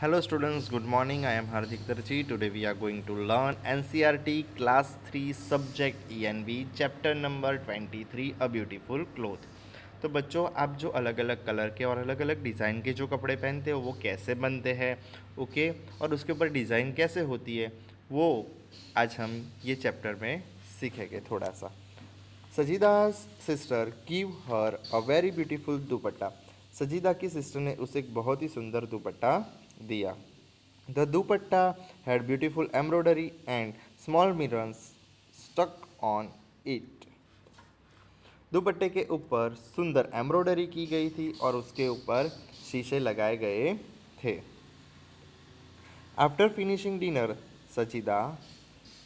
Hello students, good morning. I am Hardik Tarchi. Today we are going to learn NCERT Class 3 Subject ENV Chapter number 23 A Beautiful Cloth। तो बच्चों, आप जो अलग अलग colour के और अलग अलग डिज़ाइन के जो कपड़े पहनते हो वो कैसे बनते हैं, ओके, और उसके ऊपर डिज़ाइन कैसे होती है वो आज हम ये चैप्टर में सीखेंगे थोड़ा सा। Sajida's sister give her a very beautiful dupatta. Sajida की सिस्टर ने उसे एक बहुत ही सुंदर दुपट्टा दिया। The dupatta had beautiful embroidery and small mirrors stuck on it. दुपट्टे के ऊपर सुंदर एम्ब्रॉयडरी की गई थी और उसके ऊपर शीशे लगाए गए थे। After finishing dinner, Sajida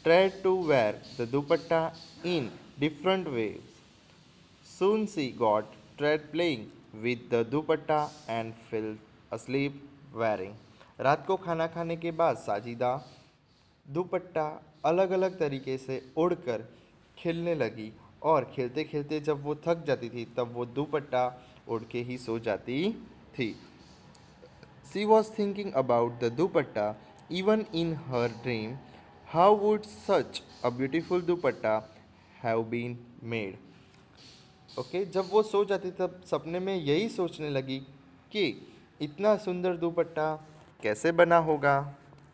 tried to wear the dupatta in different ways. Soon she got tired playing with the dupatta and fell asleep wearing. रात को खाना खाने के बाद साजिदा दुपट्टा अलग अलग तरीके से ओढ़कर खेलने लगी और खेलते खेलते जब वो थक जाती थी तब वो दुपट्टा ओढ़ के ही सो जाती थी। She was thinking about the dupatta even in her dream. How would such a beautiful dupatta have been made? Okay, जब वो सो जाती तब सपने में यही सोचने लगी कि इतना सुंदर दुपट्टा कैसे बना होगा।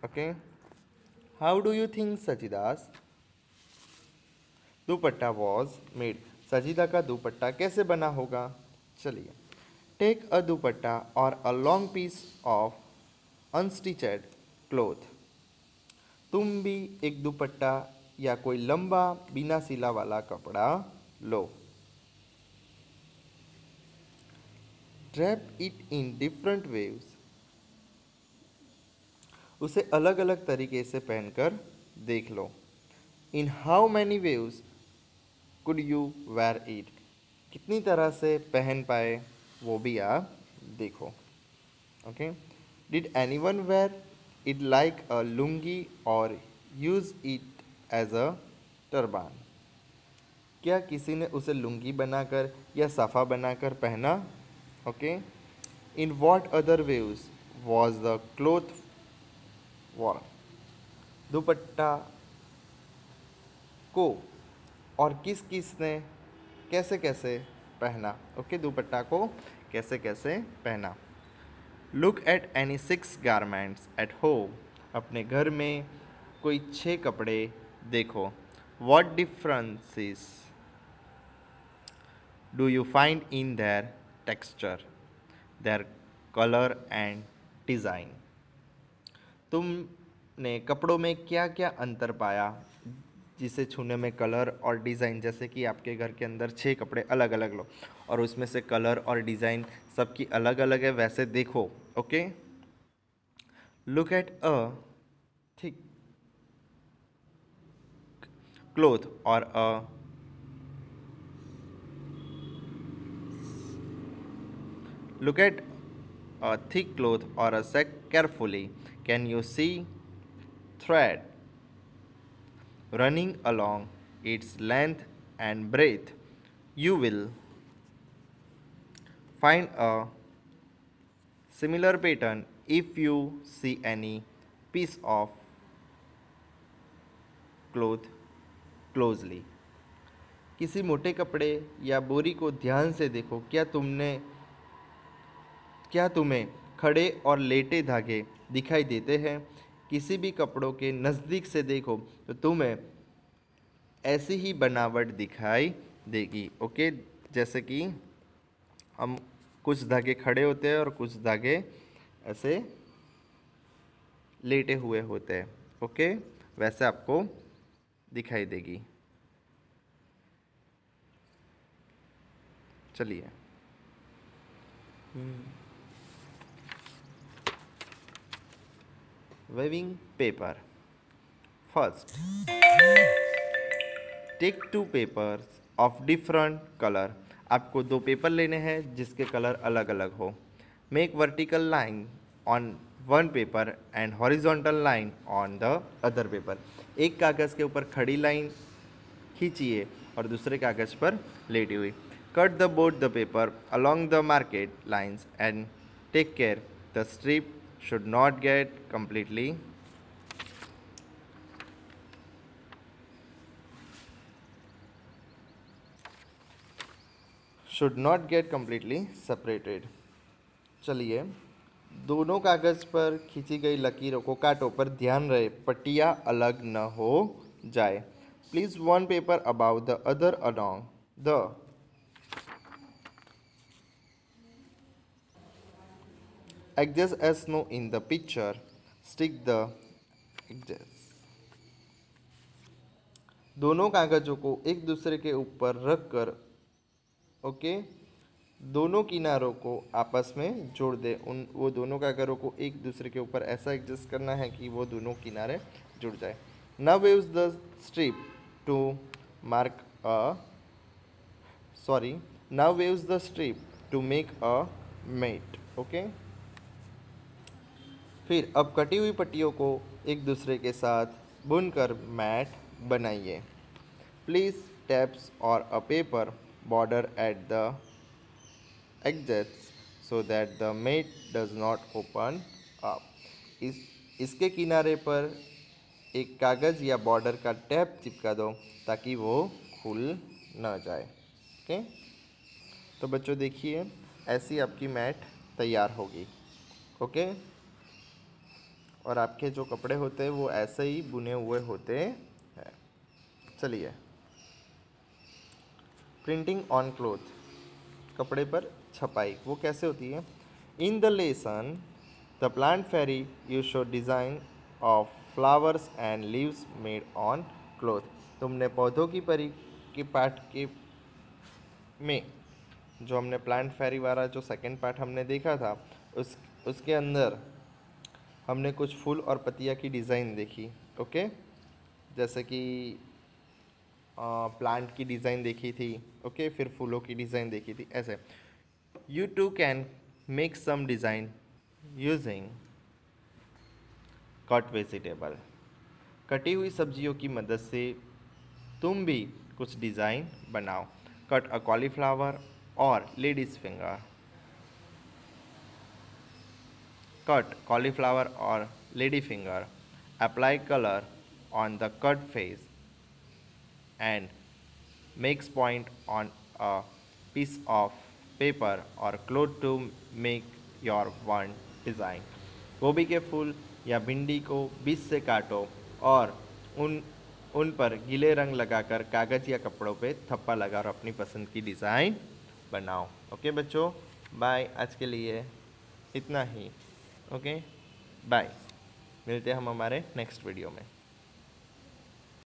Okay, how do you think Sajida's dupatta was made? Sajida का दुपट्टा कैसे बना होगा? चलिए, टेक अ दुपट्टा और a long piece of unstitched cloth. तुम भी एक दुपट्टा या कोई लंबा बिना सिला वाला कपड़ा लो। Drape it in different ways. उसे अलग अलग तरीके से पहनकर देख लो। In how many ways could you wear it? कितनी तरह से पहन पाए वो भी आप देखो। Okay, did anyone wear it like a lungi और use it as a turban? क्या किसी ने उसे लुंगी बनाकर या साफा बनाकर पहना? Okay, in what other waves was the cloth war? दुपट्टा को और किस किस ने कैसे कैसे पहना? ओके, दुपट्टा को कैसे कैसे पहना। Look at any 6 garments at home. अपने घर में कोई 6 कपड़े देखो। What differences do you find in their texture, their colour and design? तुमने कपड़ों में क्या क्या अंतर पाया जिसे छूने में कलर और डिज़ाइन, जैसे कि आपके घर के अंदर 6 कपड़े अलग अलग लो और उसमें से कलर और डिज़ाइन सबकी अलग अलग है, वैसे देखो। Okay, look at a thick cloth और अ look at a thick cloth or a sack carefully. Can you see thread running along its length and breadth? You will find a similar pattern if you see any piece of cloth closely. किसी मोटे कपड़े या बोरी को ध्यान से देखो। क्या तुम्हें खड़े और लेटे धागे दिखाई देते हैं? किसी भी कपड़ों के नज़दीक से देखो तो तुम्हें ऐसी ही बनावट दिखाई देगी। ओके, जैसे कि हम कुछ धागे खड़े होते हैं और कुछ धागे ऐसे लेटे हुए होते हैं। ओके, वैसे आपको दिखाई देगी। चलिए, weaving paper. First, take 2 papers of different color. आपको 2 पेपर लेने हैं जिसके कलर अलग अलग हो। Make vertical line on one paper and horizontal line on the other paper. एक कागज़ के ऊपर खड़ी लाइन खींचिए और दूसरे कागज़ पर लेटी हुई। Cut the both the paper along the market lines and take care the strip should not get completely separated। चलिए, दोनों कागज पर खींची गई लकीरों को काटो, पर ध्यान रहे पट्टियाँ अलग न हो जाए। Please one paper about the other along the edges as no in the picture, stick the edges। दोनों कागजों को एक दूसरे के ऊपर रखकर ओके दोनों किनारों को आपस में जोड़ दे। वो दोनों कागजों को एक दूसरे के ऊपर ऐसा एडजस्ट करना है कि वो दोनों किनारे जुड़ जाए। Now use the strip to mark now use the strip to make a mat. Okay, फिर अब कटी हुई पट्टियों को एक दूसरे के साथ बुनकर मैट बनाइए। Please tapes or a paper border at the edges so that the mat does not open up. इसके किनारे पर एक कागज़ या बॉर्डर का टैप चिपका दो ताकि वो खुल न जाए। ओके, तो बच्चों देखिए ऐसी आपकी मैट तैयार होगी। ओके, और आपके जो कपड़े होते हैं वो ऐसे ही बुने हुए होते हैं। चलिए, प्रिंटिंग ऑन क्लोथ, कपड़े पर छपाई वो कैसे होती है। In the lesson the plant fairy you show design of flowers and leaves made on cloth. तुमने पौधों की परी के पार्ट के में जो हमने प्लांट फेरी वाला जो सेकंड पार्ट हमने देखा था उसके अंदर हमने कुछ फूल और पत्तियाँ की डिज़ाइन देखी। ओके, जैसे कि प्लांट की डिज़ाइन देखी थी। ओके, फिर फूलों की डिज़ाइन देखी थी। ऐसे you too can make some design using cut vegetable. कटी हुई सब्जियों की मदद से तुम भी कुछ डिज़ाइन बनाओ। कट अ कॉलीफ्लावर और ladies finger. Cut cauliflower or lady finger. Apply color on the cut face and makes point on a piece of paper or cloth to make your one design। गोभी के फूल या भिंडी को बीच से काटो और उन पर गीले रंग लगाकर कागज़ या कपड़ों पे थप्पा लगाकर अपनी पसंद की डिज़ाइन बनाओ। ओके बच्चों, बाय। आज के लिए इतना ही। Okay, bye. मिलते हैं हम हमारे नेक्स्ट वीडियो में।